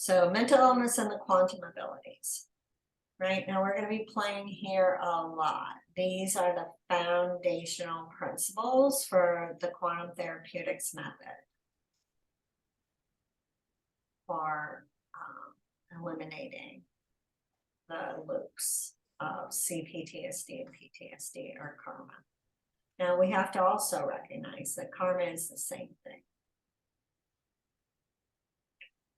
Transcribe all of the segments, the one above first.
So mental illness and the quantum abilities. Right now, we're going to be playing here a lot. These are the foundational principles for the quantum therapeutics method for eliminating the loops of C-PTSD and PTSD or karma. Now, we have to also recognize that karma is the same thing,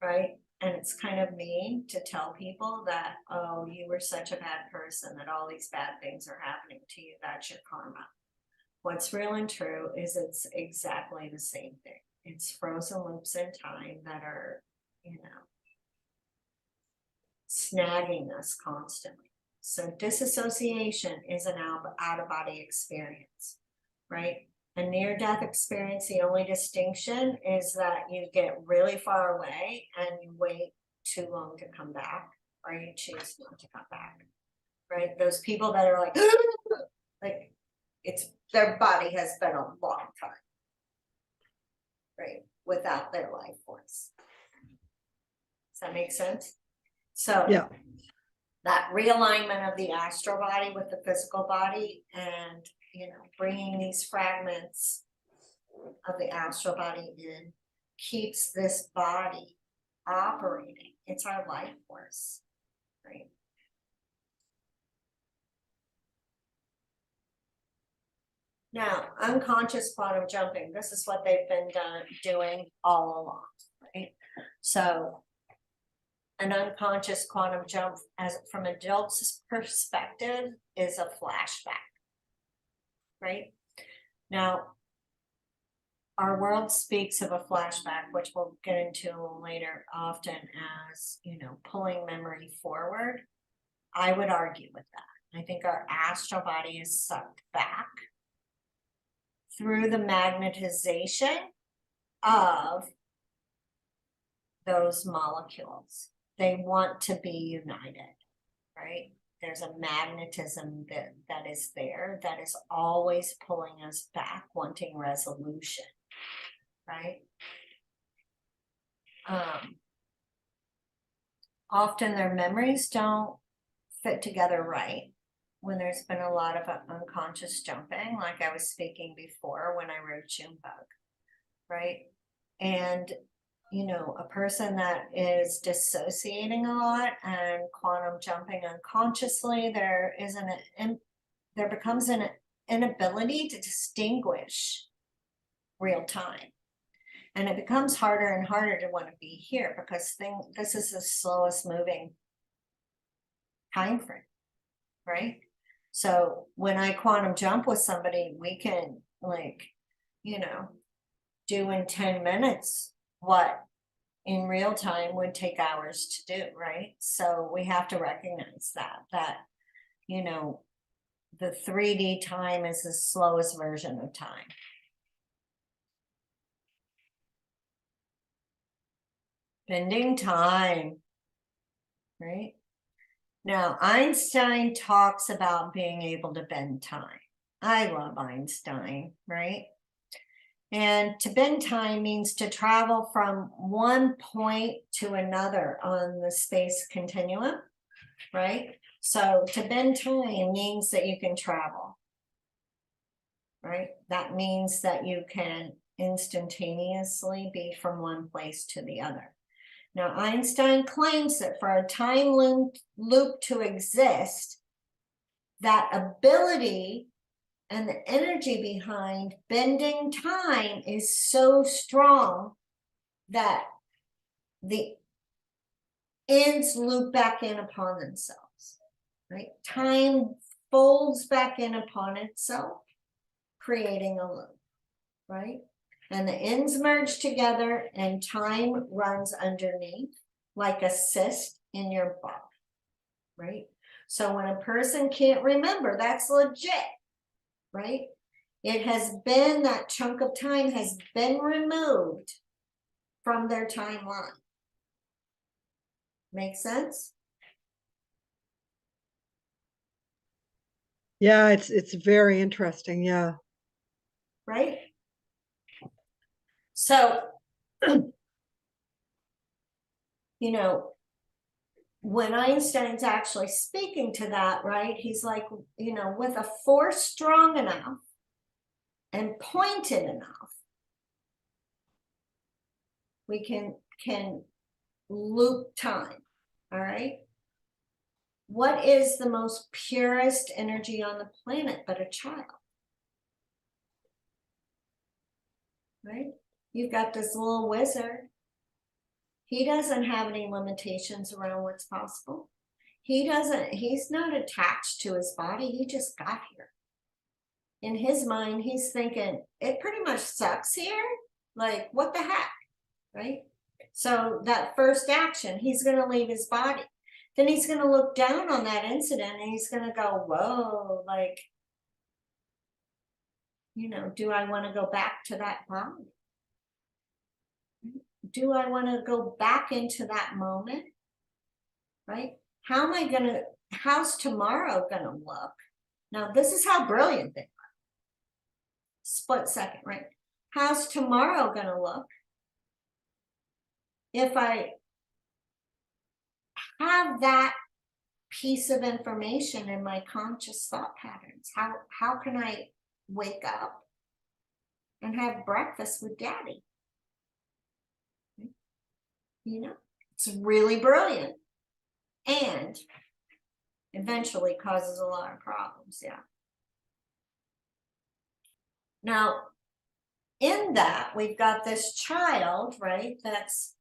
right? And it's kind of mean to tell people that, oh, you were such a bad person, that all these bad things are happening to you, that's your karma. What's real and true is it's exactly the same thing. It's frozen loops in time that are, snagging us constantly. So disassociation is an out-of-body experience, right? A near-death experience, the only distinction is that you get really far away and you wait too long to come back, or you choose not to come back, right? Those people that are like it's their body has been a long time, right? Without their life force. Does that make sense? So yeah, that realignment of the astral body with the physical body, and bringing these fragments of the astral body in, keeps this body operating. It's our life force, right? Now, unconscious quantum jumping, this is what they've been doing all along, right? So an unconscious quantum jump, as from an adult's perspective, is a flashback, right? Now, our world speaks of a flashback, which we'll get into later, often as, pulling memory forward. I would argue with that. I think our astral body is sucked back through the magnetization of those molecules. They want to be united, right? There's a magnetism that is there that is always pulling us back, wanting resolution, right? Often their memories don't fit together right when there's been a lot of unconscious jumping, like I was speaking before when I wrote Junebug, right? And a person that is dissociating a lot and quantum jumping unconsciously, there becomes an inability to distinguish real time. And it becomes harder and harder to want to be here, because this is the slowest moving time frame, right? So when I quantum jump with somebody, we can do in 10 minutes what in real time would take hours to do, right? So we have to recognize that the 3D time is the slowest version of time. Bending time, right? Now, Einstein talks about being able to bend time. I love Einstein, right? And to bend time means to travel from one point to another on the space continuum, right? So to bend time means that you can travel, right? That means that you can instantaneously be from one place to the other. Now, Einstein claims that for a time loop to exist, that ability and the energy behind bending time is so strong that the ends loop back in upon themselves, right? Time folds back in upon itself, creating a loop, right? And the ends merge together and time runs underneath like a cyst in your butt, right? So when a person can't remember, that's legit, right? It has been, that chunk of time has been removed from their timeline. Make sense? yeah, it's very interesting. Yeah. Right? So you know, when Einstein's actually speaking to that, right, he's like, you know, with a force strong enough and pointed enough, we can loop time. All right. What is the most purest energy on the planet but a child? Right? You've got this little wizard. He doesn't have any limitations around what's possible. He's not attached to his body. He just got here. In his mind, he's thinking, it pretty much sucks here. Like, what the heck? Right? So that first action, he's going to leave his body. Then he's going to look down on that incident and he's going to go, whoa, like, you know, do I want to go back to that body? Do I want to go back into that moment? Right? How's tomorrow going to look? Now, this is how brilliant they are. Split second, right? How's tomorrow going to look if I have that piece of information in my conscious thought patterns? How can I wake up and have breakfast with daddy? You know, it's really brilliant and eventually causes a lot of problems. Yeah. Now, in that, we've got this child, right, that's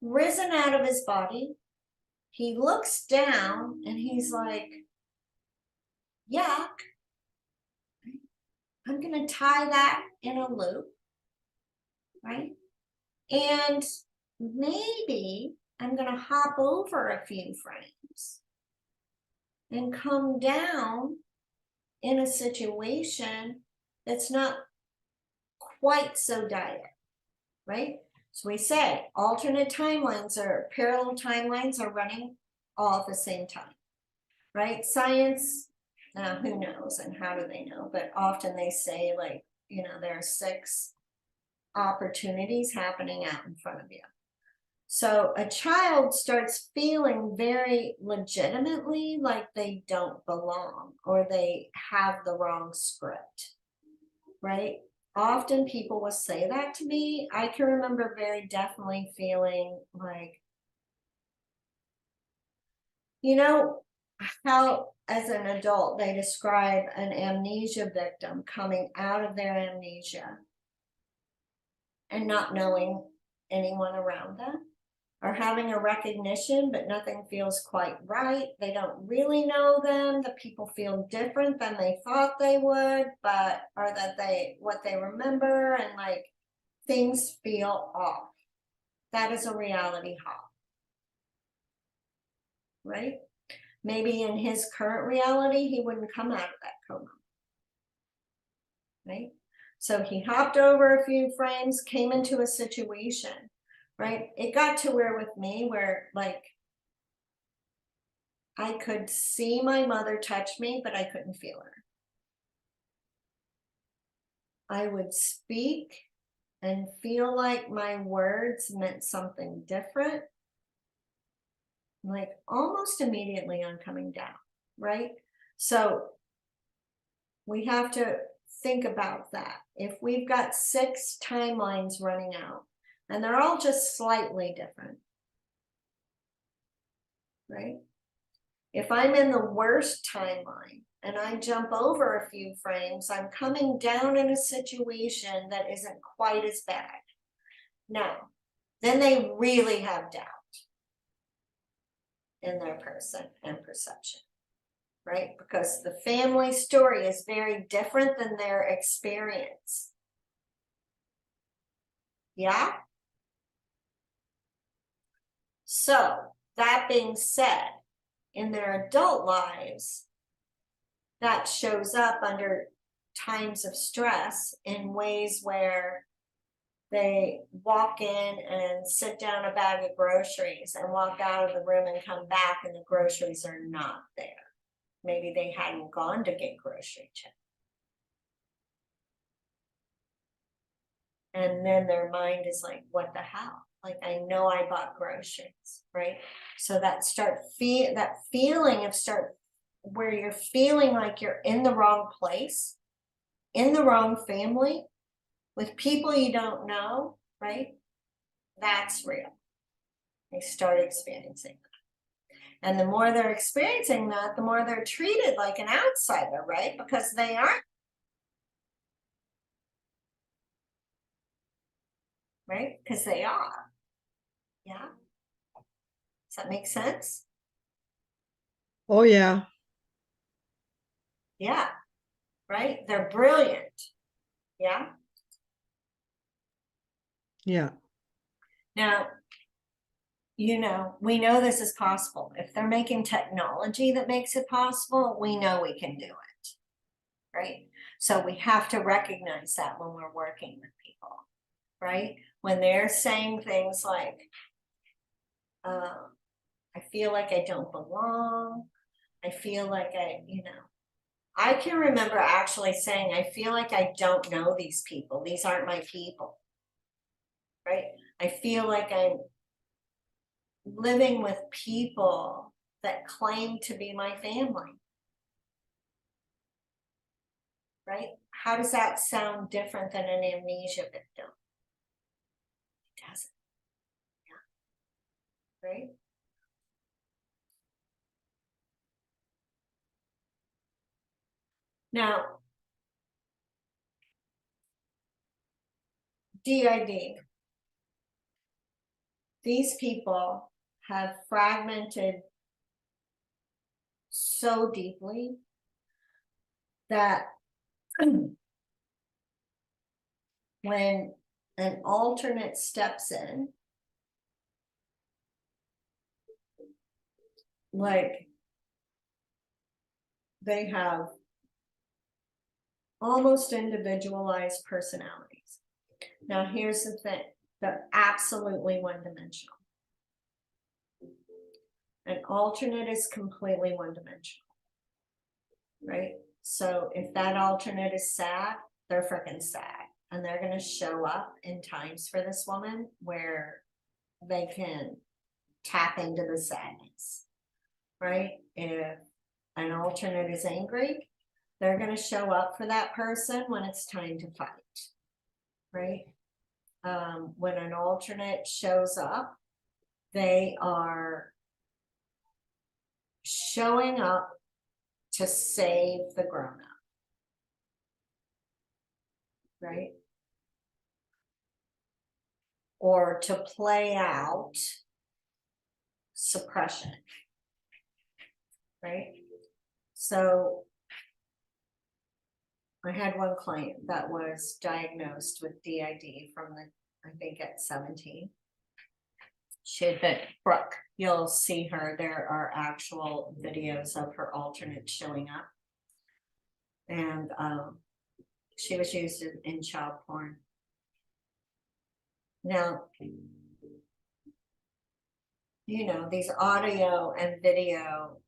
risen out of his body. He looks down and he's like, yuck. I'm going to tie that in a loop, right? And maybe I'm going to hop over a few frames and come down in a situation that's not quite so dire, right? So we say alternate timelines or parallel timelines are running all at the same time, right? Science, who knows and how do they know? But often they say, like, you know, there are 6 opportunities happening out in front of you. So a child starts feeling very legitimately like they don't belong or they have the wrong script, right? Often people will say that to me. I can remember very definitely feeling like, you know, how as an adult they describe an amnesia victim coming out of their amnesia and not knowing anyone around them, or having a recognition but nothing feels quite right. They don't really know them. The people feel different than they thought they would, but or that what they remember, and like things feel off. That is a reality hop, right? Maybe in his current reality, he wouldn't come out of that coma, right? So he hopped over a few frames, came into a situation, right? It got to where with me where like I could see my mother touch me, but I couldn't feel her. I would speak and feel like my words meant something different, like almost immediately on coming down, right? So we have to think about that. If we've got 6 timelines running out and they're all just slightly different, right? If I'm in the worst timeline and I jump over a few frames, I'm coming down in a situation that isn't quite as bad. Now, then they really have doubt in their person and perception, right? Because the family story is very different than their experience. Yeah? So, that being said, in their adult lives, that shows up under times of stress in ways where they walk in and sit down a bag of groceries and walk out of the room and come back and the groceries are not there. Maybe they hadn't gone to get grocery checked. And then their mind is like, what the hell? Like, I know I bought groceries, right? So that feeling of where you're feeling like you're in the wrong place, in the wrong family, with people you don't know, right? That's real. They start experiencing that. And the more they're experiencing that, the more they're treated like an outsider, right? Because they aren't. Right? Because they are. Yeah. Does that make sense? Oh, yeah. Yeah. Right? They're brilliant. Yeah. Yeah. Now, we know this is possible. If they're making technology that makes it possible, we know we can do it. Right? So we have to recognize that when we're working with people. Right? When they're saying things like, I feel like I don't belong. I feel like I can remember actually saying, I feel like I don't know these people. These aren't my people. Right? I feel like I'm living with people that claim to be my family. Right? How does that sound different than an amnesia victim? It doesn't. Yeah. Right? Now, DID. These people have fragmented so deeply that when an alternate steps in, like they have almost individualized personalities. Now, here's the thing, they're absolutely one-dimensional. An alternate is completely one-dimensional, right? So if that alternate is sad, they're freaking sad. And they're going to show up in times for this woman where they can tap into the sadness, right? If an alternate is angry, they're going to show up for that person when it's time to fight, right? When an alternate shows up, they are showing up to save the grown-up, right? Or to play out suppression, right? So I had one client that was diagnosed with DID from I think at 17. She had been, Brooke, you'll see her, there are actual videos of her alternate showing up. And she was used in child porn. Now, these audio and video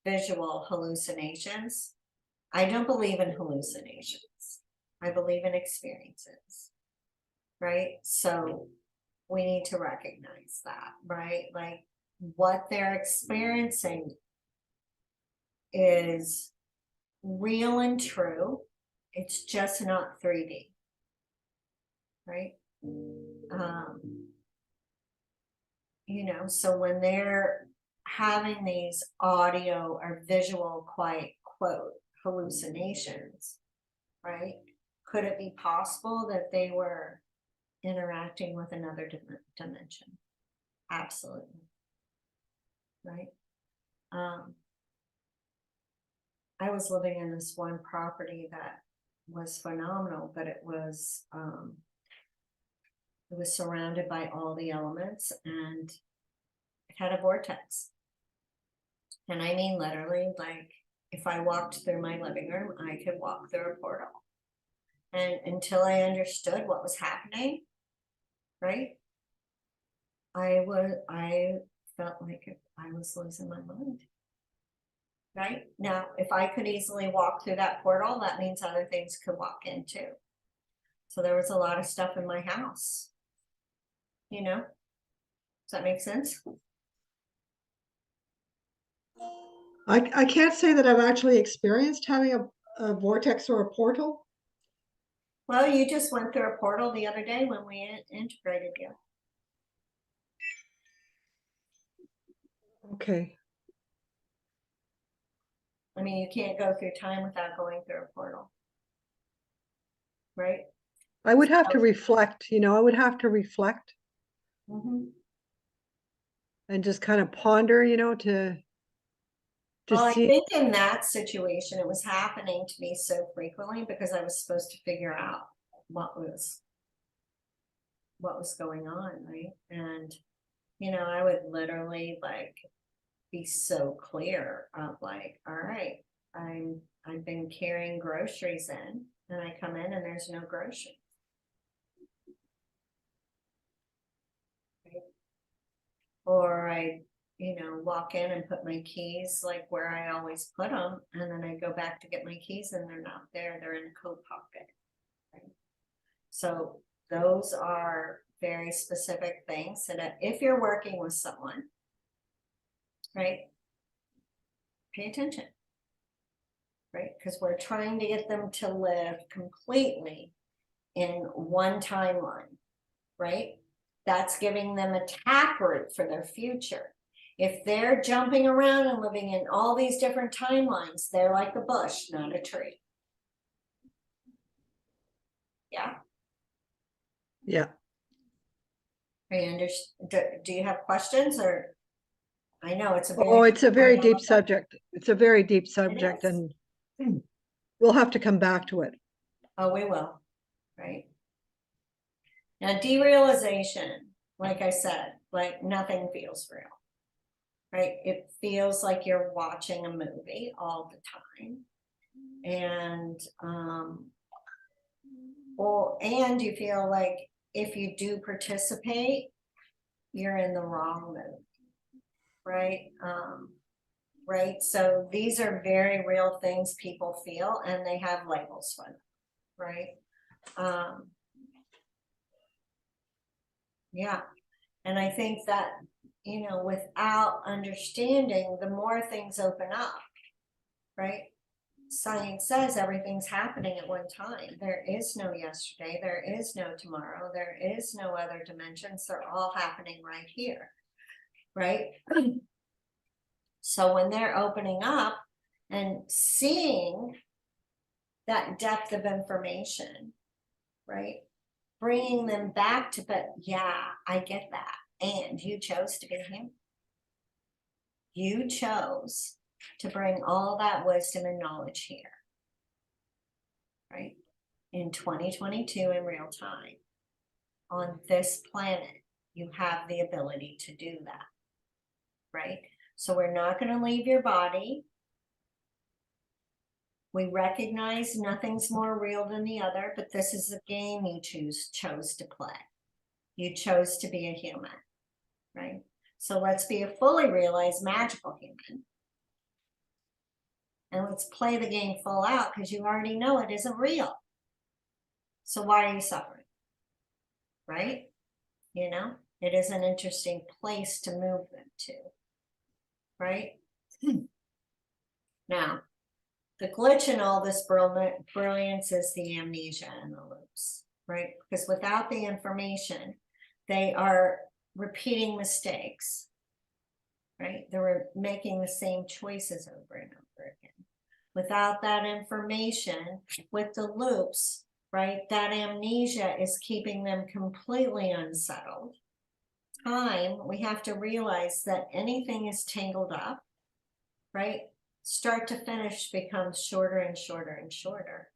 visual hallucinations, I don't believe in hallucinations. I believe in experiences, right? So we need to recognize that, right? Like what they're experiencing is real and true. It's just not 3D, right? So when they're having these audio or visual quote hallucinations, right? Could it be possible that they were interacting with another dimension? Absolutely. Right? I was living in this one property that was phenomenal, but it was surrounded by all the elements and it had a vortex. And I mean, literally, like if I walked through my living room, I could walk through a portal. And until I understood what was happening, right? I felt like I was losing my mind. Right? Now, if I could easily walk through that portal, that means other things could walk in too. So there was a lot of stuff in my house, that make sense? I can't say that I've actually experienced having a vortex or a portal. Well, you just went through a portal the other day when we integrated you. Okay. I mean, you can't go through time without going through a portal. Right? I would have to reflect, you know, I would have to reflect Mm-hmm. and just kind of ponder, you know, to Well, I see. think in that situation, it was happening to me so frequently because I was supposed to figure out what was going on, right? And, you know, I would literally like be so clear of like, all right, I've been carrying groceries in and I come in and there's no groceries. Right? Or I, you know, walk in and put my keys like where I always put them, and then I go back to get my keys and they're not there, they're in a coat pocket. Right? So those are very specific things that if you're working with someone, right, pay attention, right? Because we're trying to get them to live completely in one timeline, right? That's giving them a taproot for their future. If they're jumping around and living in all these different timelines, they're like a bush, not a tree. Yeah. Yeah. Do you have questions, or I know it's a Oh, very it's a very deep subject. It's a very deep subject, and we'll have to come back to it. Oh, we will, right? Now, derealization, like I said, like nothing feels real, right? It feels like you're watching a movie all the time. And, and you feel like if you do participate, you're in the wrong mood, right? Right. So these are very real things people feel, and they have labels for them, right? Yeah. And I think that, you know, without understanding, the more things open up, right? Science says everything's happening at one time. There is no yesterday. There is no tomorrow. There is no other dimensions. They're all happening right here, right? So when they're opening up and seeing that depth of information, right? Bringing them back to, but yeah, I get that. And you chose to be him. You chose to bring all that wisdom and knowledge here, right? In 2022 in real time, on this planet, you have the ability to do that, right? So we're not going to leave your body. We recognize nothing's more real than the other, but this is a game you chose to play. You chose to be a human, right? So let's be a fully realized magical human. And let's play the game full out, because you already know it isn't real. So why are you suffering? Right? You know, it is an interesting place to move them to. Right? Now, the glitch in all this brilliance is the amnesia and the loops, right? Because without the information, they are repeating mistakes, right? They're making the same choices over and over again. Without that information, with the loops, right, that amnesia is keeping them completely unsettled. Time, we have to realize that anything is tangled up, right? Start to finish becomes shorter and shorter and shorter,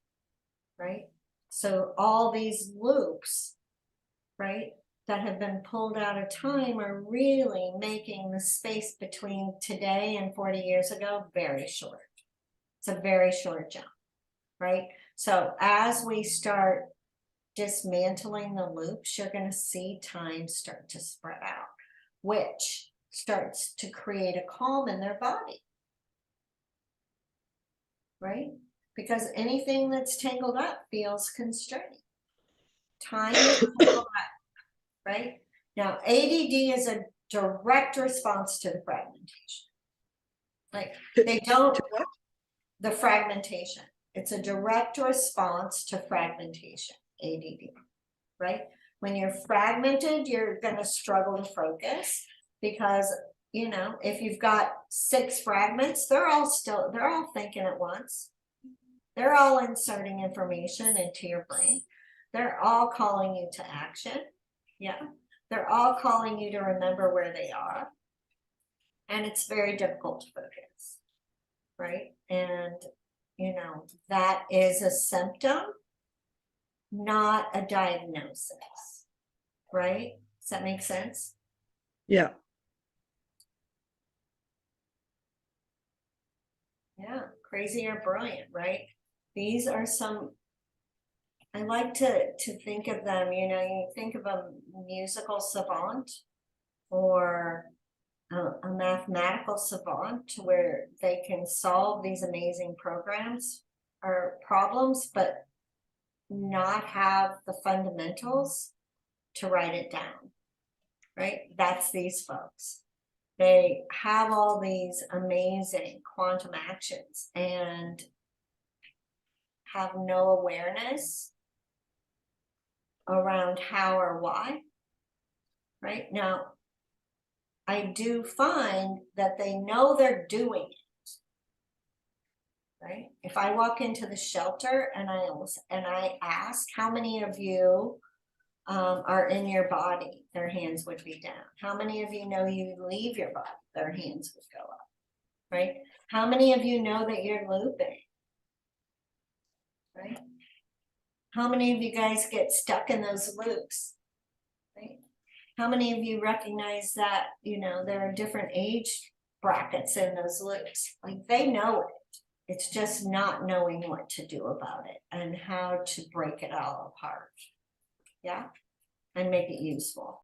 right? So all these loops, right, that have been pulled out of time are really making the space between today and 40 years ago very short. It's a very short jump, right? So as we start dismantling the loops, you're going to see time start to spread out, which starts to create a calm in their body, right? Because anything that's tangled up feels constraining. Time is tangled up, right? Now, ADD is a direct response to the fragmentation. Like To- they don't, to what? the fragmentation. It's a direct response to fragmentation, ADD, right? When you're fragmented, you're going to struggle to focus because, you know, if you've got 6 fragments, they're all thinking at once. They're all inserting information into your brain. They're all calling you to action. Yeah. They're all calling you to remember where they are. And it's very difficult to focus, right? And, you know, that is a symptom, not a diagnosis, right? Does that make sense? Yeah. Yeah, crazy or brilliant, right? These are some, I like to think of them, you know, you think of a musical savant or a mathematical savant to where they can solve these amazing programs or problems, but not have the fundamentals to write it down, right? That's these folks. They have all these amazing quantum actions and have no awareness around how or why, right? Now, I do find that they know they're doing it, right? If I walk into the shelter and I ask how many of you are in your body, their hands would be down. How many of you know you leave your body? Their hands would go up, right? How many of you know that you're looping, right? How many of you guys get stuck in those loops, right? How many of you recognize that, you know, there are different age brackets in those loops? Like they know it. It's just not knowing what to do about it and how to break it all apart. Yeah. And make it useful.